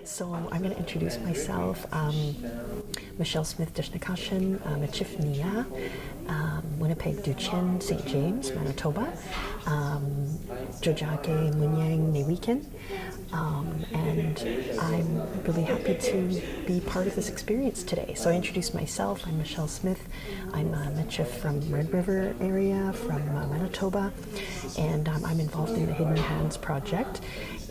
So I'm going to introduce myself. Michelle Smith Dishnakashin, Machif Nia, Winnipeg Duchin, St. James, Manitoba, Jojake Munyang Newikin, and I'm really happy to be part of this experience today. So I introduce myself. I'm Michelle Smith. I'm a Machif from Red River area, from Manitoba, and I'm involved in the Hidden Hands project.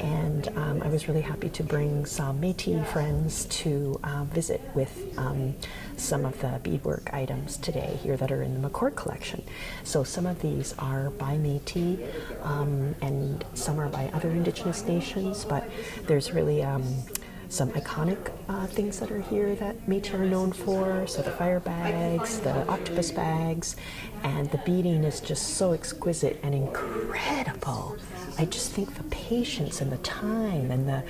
And I was really happy to bring some Métis friends to visit with some of the beadwork items today here that are in the McCord collection. So some of these are by Métis and some are by other Indigenous nations, but there's really some iconic things that are here that Métis are known for. So the fire bags, the octopus bags, and the beading is just so exquisite and incredible. I just think the patience and the time and the,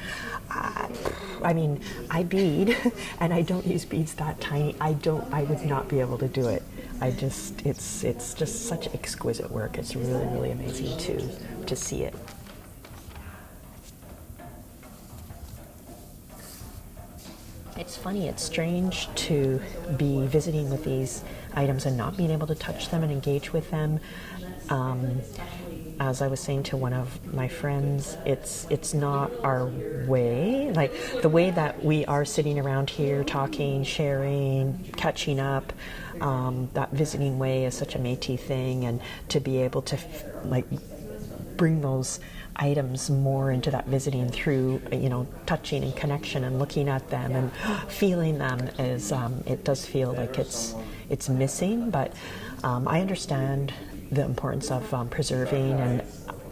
I mean, I bead and I don't use beads that tiny. I would not be able to do it. It's just such exquisite work. It's really, really amazing to see it. It's funny, it's strange to be visiting with these items and not being able to touch them and engage with them. As I was saying to one of my friends, it's not our way. Like the way that we are sitting around here talking, sharing, catching up, that visiting way is such a Métis thing, and to be able to like bring those items more into that visiting through, touching and connection and looking at them and feeling them is, it does feel like it's missing, but I understand the importance of preserving, and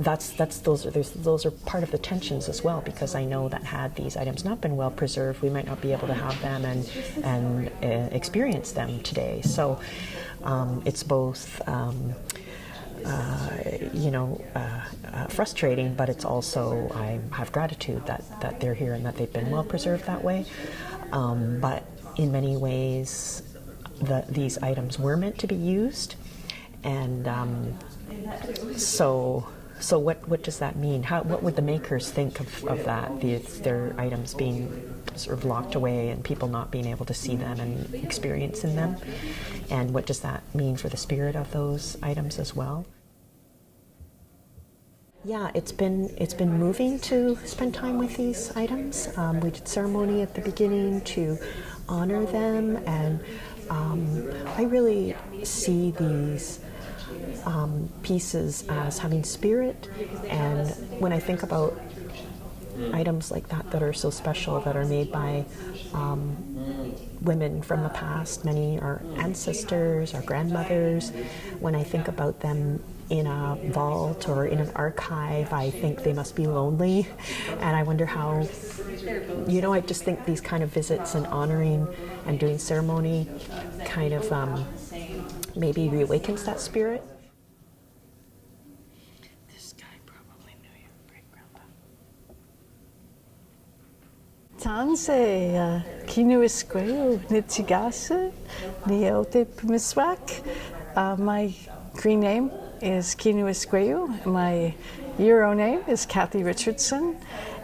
those are part of the tensions as well, because I know that had these items not been well preserved, we might not be able to have them and experience them today. So it's both frustrating, but it's also, I have gratitude that they're here and that they've been well preserved that way. But in many ways, these items were meant to be used, and so what does that mean? What would the makers think of that? Their items being sort of locked away and people not being able to see them and experience in them, and what does that mean for the spirit of those items as well? Yeah, it's been moving to spend time with these items. We did ceremony at the beginning to honor them, and I really see these pieces as having spirit. And when I think about items like that are so special, that are made by women from the past, many are ancestors, our grandmothers, when I think about them in a vault or in an archive, I think they must be lonely, and I wonder how, I just think these kind of visits and honoring and doing ceremony kind of maybe reawakens that spirit. This guy probably knew your great-grandpa. Tanse kinuisqueu nitigasu niote pumiswak. My Cree name is Kinuisqueu. My Euro name is Kathy Richardson.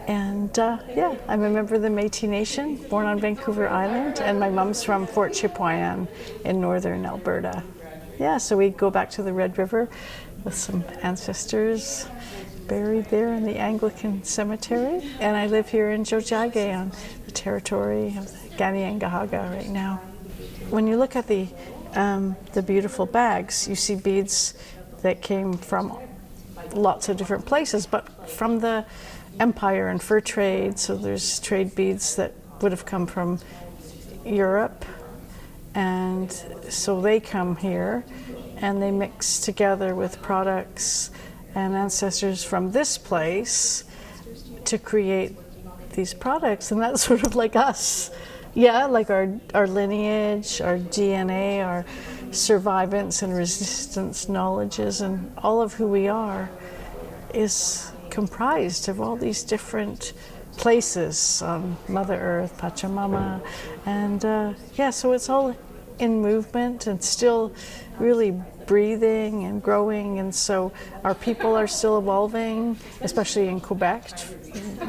And I'm a member of the Métis Nation, born on Vancouver Island, and my mom's from Fort Chipewyan in northern Alberta. Yeah, so we go back to the Red River with some ancestors buried there in the Anglican cemetery. And I live here in Jojage on the territory of the Kanien'kehá:ka right now. When you look at the beautiful bags, you see beads that came from lots of different places, but from the empire and fur trade. So there's trade beads that would have come from Europe, and so they come here and they mix together with products and ancestors from this place to create these products, and that's sort of like us. Yeah, like our lineage, our DNA, our survivance and resistance knowledges, and all of who we are is comprised of all these different places on Mother Earth, Pachamama, and so it's all in movement and still really breathing and growing, and so our people are still evolving, especially in Quebec,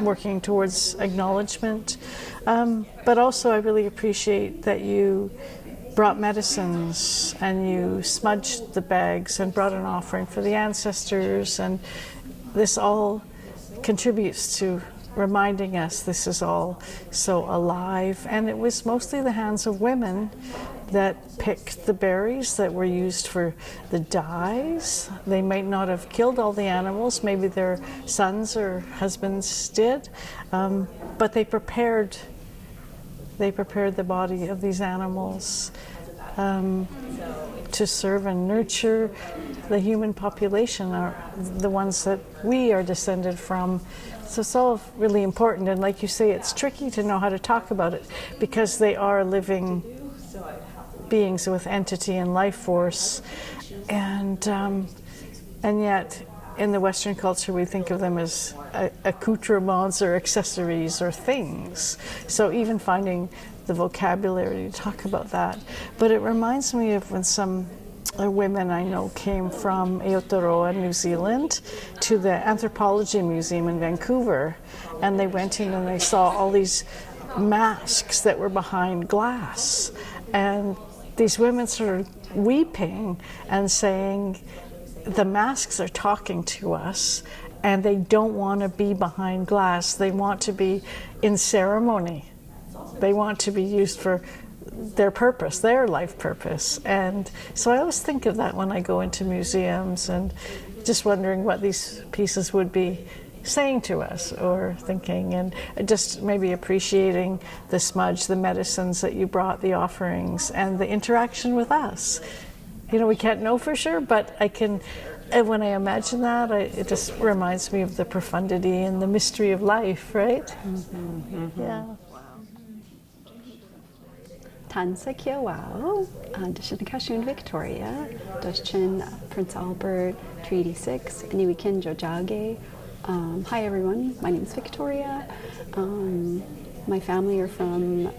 working towards acknowledgement. But also I really appreciate that you brought medicines and you smudged the bags and brought an offering for the ancestors, and this all contributes to reminding us this is all so alive. And it was mostly the hands of women that picked the berries that were used for the dyes. They might not have killed all the animals, maybe their sons or husbands did, but they prepared the body of these animals to serve and nurture the human population, or the ones that we are descended from. So it's all really important, and like you say, it's tricky to know how to talk about it because they are living beings with entity and life force, and yet in the Western culture we think of them as accoutrements or accessories or things. So even finding the vocabulary to talk about that. But it reminds me of when some women I know came from Aotearoa, New Zealand, to the Anthropology Museum in Vancouver, and they went in and they saw all these masks that were behind glass, and these women sort of weeping and saying the masks are talking to us and they don't want to be behind glass, they want to be in ceremony, they want to be used for their purpose, their life purpose. And so I always think of that when I go into museums, and just wondering what these pieces would be saying to us or thinking, and just maybe appreciating the smudge, the medicines that you brought, the offerings, and the interaction with us. You know, we can't know for sure, but I can, and when I imagine that, it just reminds me of the profundity and the mystery of life, right? Mm-hmm, mm-hmm. Yeah. Tansa kia wau, Dishin Kashun Victoria, Dushin Prince Albert, Treaty 6, Niwikin Jojage. Hi everyone, my name is Victoria. My family are from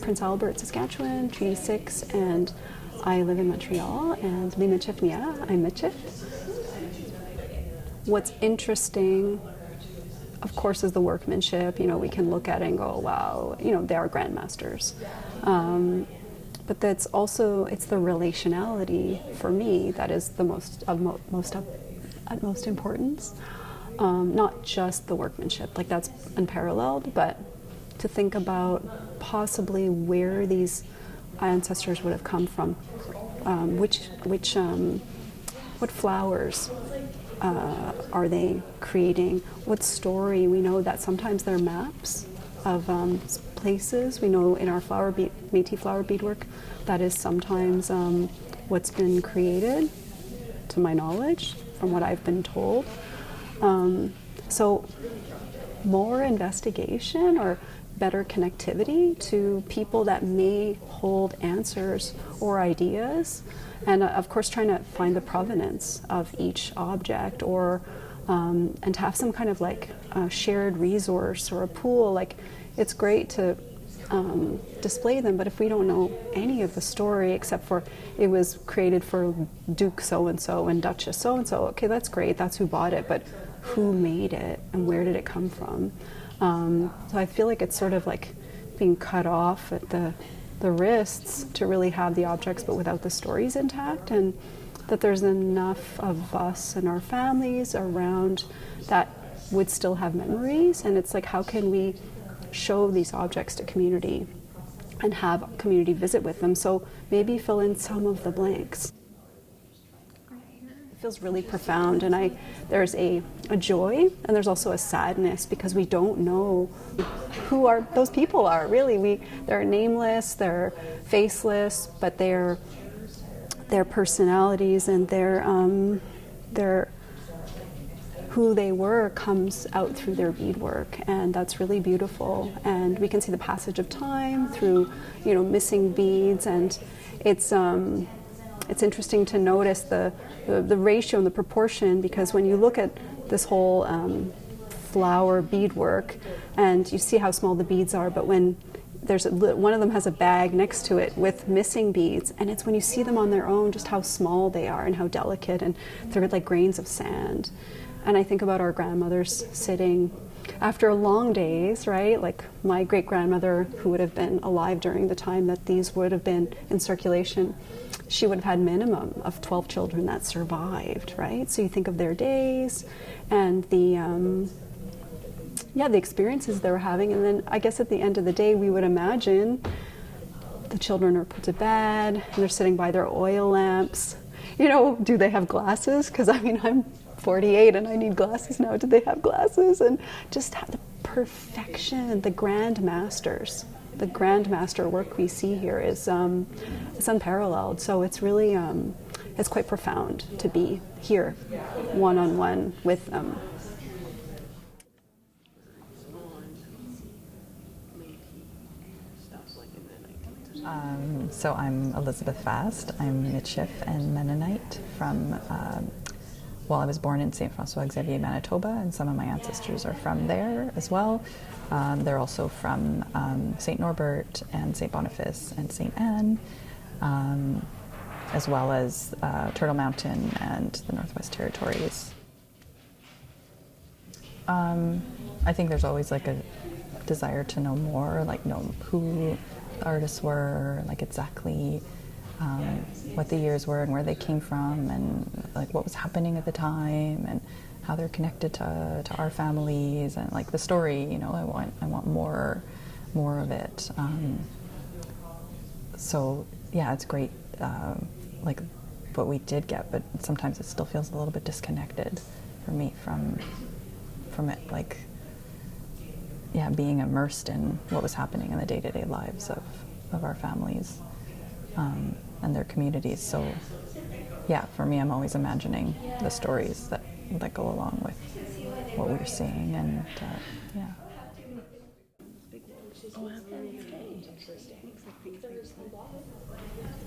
Prince Albert, Saskatchewan, Treaty 6, and I live in Montreal, and Michif Nia, I'm Michif. What's interesting, of course, is the workmanship. You know, we can look at it and go, wow, you know, they are grandmasters. But that's also, it's the relationality for me that is the utmost importance. Not just the workmanship, like that's unparalleled, but to think about possibly where these ancestors would have come from, what flowers are they creating, what story. We know that sometimes they're maps of places. We know in our Métis flower beadwork, that is sometimes what's been created, to my knowledge, from what I've been told. So more investigation or better connectivity to people that may hold answers or ideas, and of course trying to find the provenance of each object, or and to have some kind of like a shared resource or a pool. Like, it's great to display them, but if we don't know any of the story except for it was created for Duke so-and-so and Duchess so-and-so, okay, that's great, that's who bought it, but who made it and where did it come from? So I feel like it's sort of like being cut off at the wrists to really have the objects but without the stories intact, and that there's enough of us and our families around that would still have memories, and it's like, how can we show these objects to community and have community visit with them? So maybe fill in some of the blanks. It feels really profound, and there's a joy and there's also a sadness, because we don't know who those people are really. They're nameless, they're faceless, but their personalities and their who they were comes out through their beadwork, and that's really beautiful. And we can see the passage of time through, you know, missing beads, and it's interesting to notice the ratio and the proportion, because when you look at this whole flower beadwork and you see how small the beads are, but when one of them has a bag next to it with missing beads, and it's when you see them on their own just how small they are and how delicate, and they're like grains of sand. And I think about our grandmothers sitting after long days, right? Like my great-grandmother, who would have been alive during the time that these would have been in circulation, she would have had minimum of 12 children that survived, right? So you think of their days and the experiences they were having. And then I guess at the end of the day, we would imagine the children are put to bed and they're sitting by their oil lamps. You know, do they have glasses? Because I mean, I'm 48 and I need glasses now. Did they have glasses? And just the perfection, the grand masters. The grandmaster work we see here is unparalleled. So it's really, it's quite profound to be here one-on-one with them. So I'm Elizabeth Fast. I'm Michif and Mennonite from, I was born in St. François Xavier, Manitoba, and some of my ancestors are from there as well. They're also from St. Norbert and St. Boniface and St. Anne, as well as Turtle Mountain and the Northwest Territories. I think there's always like a desire to know more, like know who the artists were, like exactly what the years were and where they came from, and like what was happening at the time, and how they're connected to our families, and like the story. You know, I want more of it. So yeah, it's great. Like what we did get, but sometimes it still feels a little bit disconnected for me from it. Like, yeah, being immersed in what was happening in the day-to-day lives of our families and their communities. So yeah, for me, I'm always imagining the stories that go along with what we're seeing, and yeah.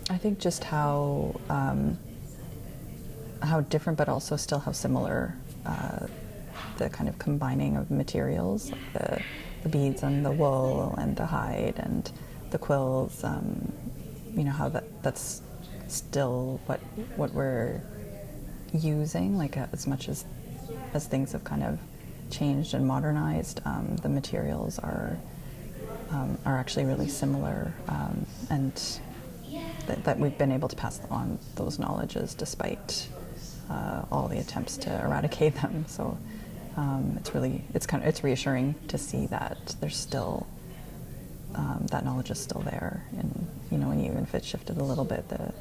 I think just how different, but also still how similar the kind of combining of materials, like the beads and the wool and the hide and the quills. You know, how that's still what we're using, like as much as things have kind of changed and modernized, the materials are actually really similar, and that we've been able to pass on those knowledges despite all the attempts to eradicate them. So it's reassuring to see that there's still that knowledge is still there, and you know, and even if it's shifted a little bit, the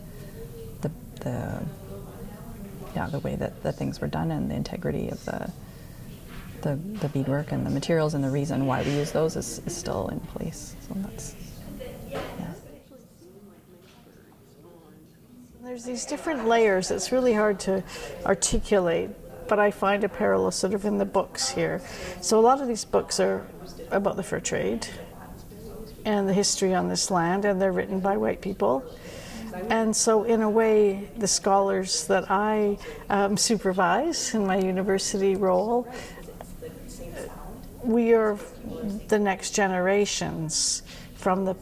way that things were done and the integrity of the beadwork and the materials and the reason why we use those is still in place. So that's, yeah. There's these different layers. It's really hard to articulate, but I find a parallel sort of in the books here. So a lot of these books are about the fur trade and the history on this land, and they're written by white people. And so in a way, the scholars that I supervise in my university role, we are the next generations from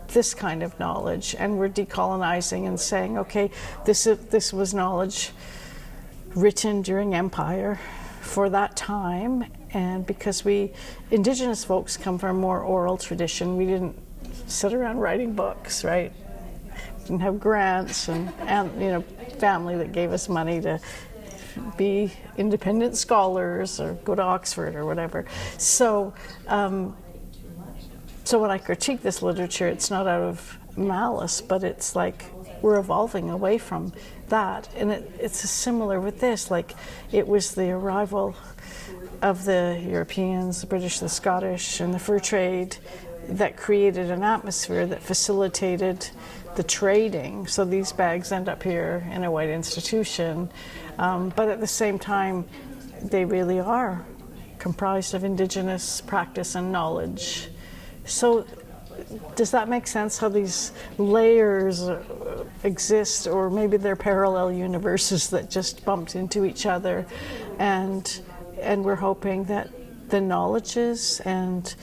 this kind of knowledge, and we're decolonizing and saying, okay, this was knowledge written during empire for that time, and because we Indigenous folks come from a more oral tradition, we didn't sit around writing books, right? We didn't have grants and you know, family that gave us money to be independent scholars or go to Oxford or whatever. So so when I critique this literature, it's not out of malice, but it's like we're evolving away from that. And it's similar with this, like it was the arrival of the Europeans, the British, the Scottish, and the fur trade that created an atmosphere that facilitated the trading. So these bags end up here in a white institution, but at the same time, they really are comprised of Indigenous practice and knowledge. So does that make sense, how these layers exist, or maybe they're parallel universes that just bumped into each other, and we're hoping that the knowledges and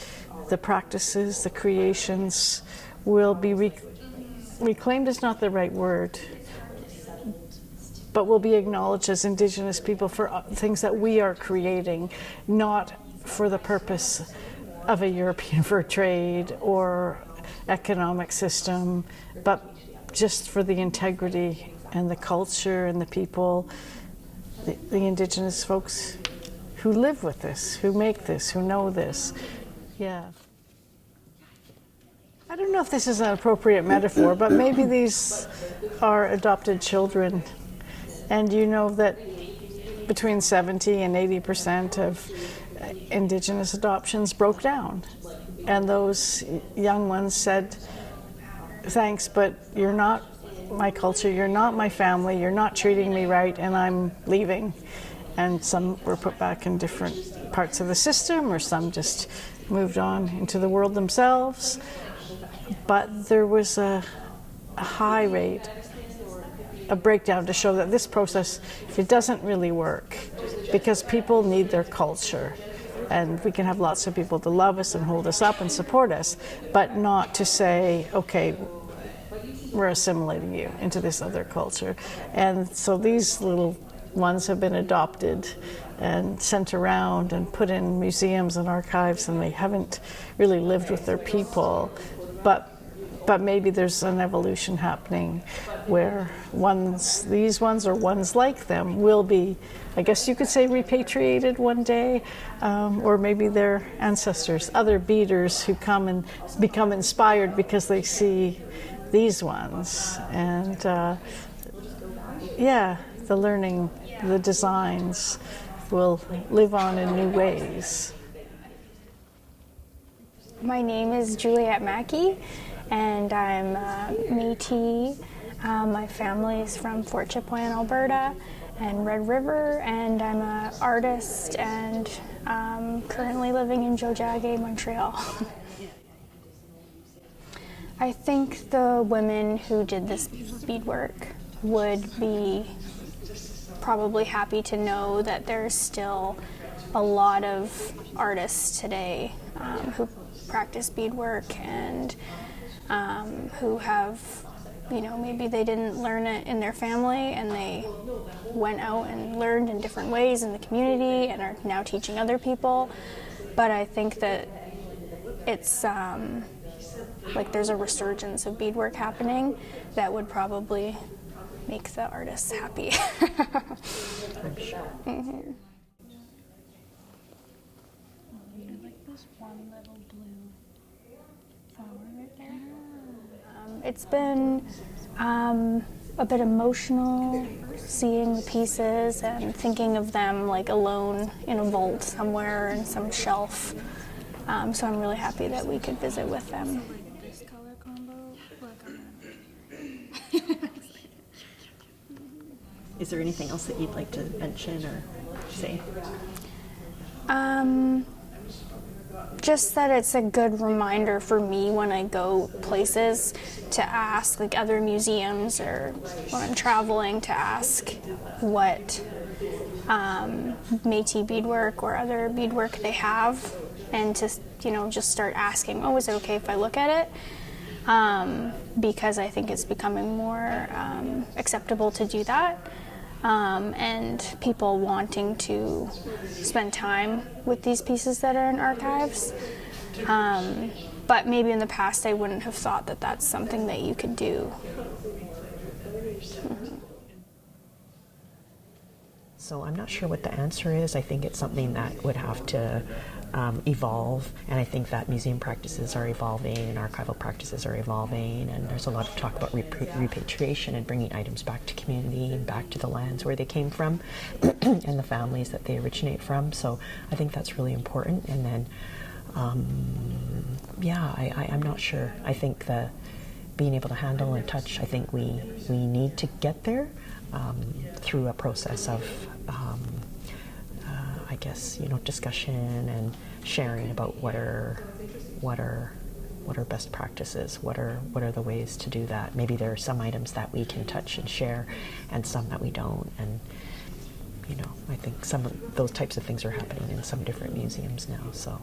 the practices, the creations will be reclaimed is not the right word, but will be acknowledged as Indigenous people for things that we are creating, not for the purpose of a European fur trade or economic system, but just for the integrity and the culture and the people, the Indigenous folks who live with this, who make this, who know this. Yeah. I don't know if this is an appropriate metaphor, but maybe these are adopted children. And you know that between 70 and 80% of Indigenous adoptions broke down. And those young ones said, thanks, but you're not my culture, you're not my family, you're not treating me right, and I'm leaving. And some were put back in different parts of the system, or some just moved on into the world themselves. But there was a high rate, a breakdown to show that this process, it doesn't really work because people need their culture. And we can have lots of people to love us and hold us up and support us, but not to say, okay, we're assimilating you into this other culture. And so these little ones have been adopted and sent around and put in museums and archives, and they haven't really lived with their people. But maybe there's an evolution happening where these ones or ones like them will be, I guess you could say, repatriated one day, or maybe their ancestors, other beaters who come and become inspired because they see these ones. And yeah, the learning, the designs will live on in new ways. My name is Juliette Mackey, and I'm Métis. My family is from Fort Chipewyan, Alberta, and Red River, and I'm an artist and currently living in Jojage, Montreal. I think the women who did this beadwork would be probably happy to know that there's still a lot of artists today who practice beadwork and who have, maybe they didn't learn it in their family and they went out and learned in different ways in the community and are now teaching other people. But I think that it's like there's a resurgence of beadwork happening that would probably make the artists happy. I'm sure. Mm-hmm. I like this one little blue flower right there. It's been a bit emotional seeing the pieces and thinking of them like alone in a vault somewhere in some shelf. So I'm really happy that we could visit with them. This color combo, Is there anything else that you'd like to mention or say? Just that it's a good reminder for me when I go places to ask, like other museums or when I'm traveling, to ask what Métis beadwork or other beadwork they have, and to just start asking, is it okay if I look at it? Because I think it's becoming more acceptable to do that. And people wanting to spend time with these pieces that are in archives. But maybe in the past I wouldn't have thought that that's something that you could do. Mm-hmm. So I'm not sure what the answer is. I think it's something that would have to evolve, and I think that museum practices are evolving and archival practices are evolving, and there's a lot of talk about repatriation and bringing items back to community and back to the lands where they came from and the families that they originate from. So I think that's really important. And then I'm not sure. I think the being able to handle and touch, I think we need to get there through a process of I guess, discussion and sharing about what are best practices, what are the ways to do that. Maybe there are some items that we can touch and share and some that we don't, and I think some of those types of things are happening in some different museums now. So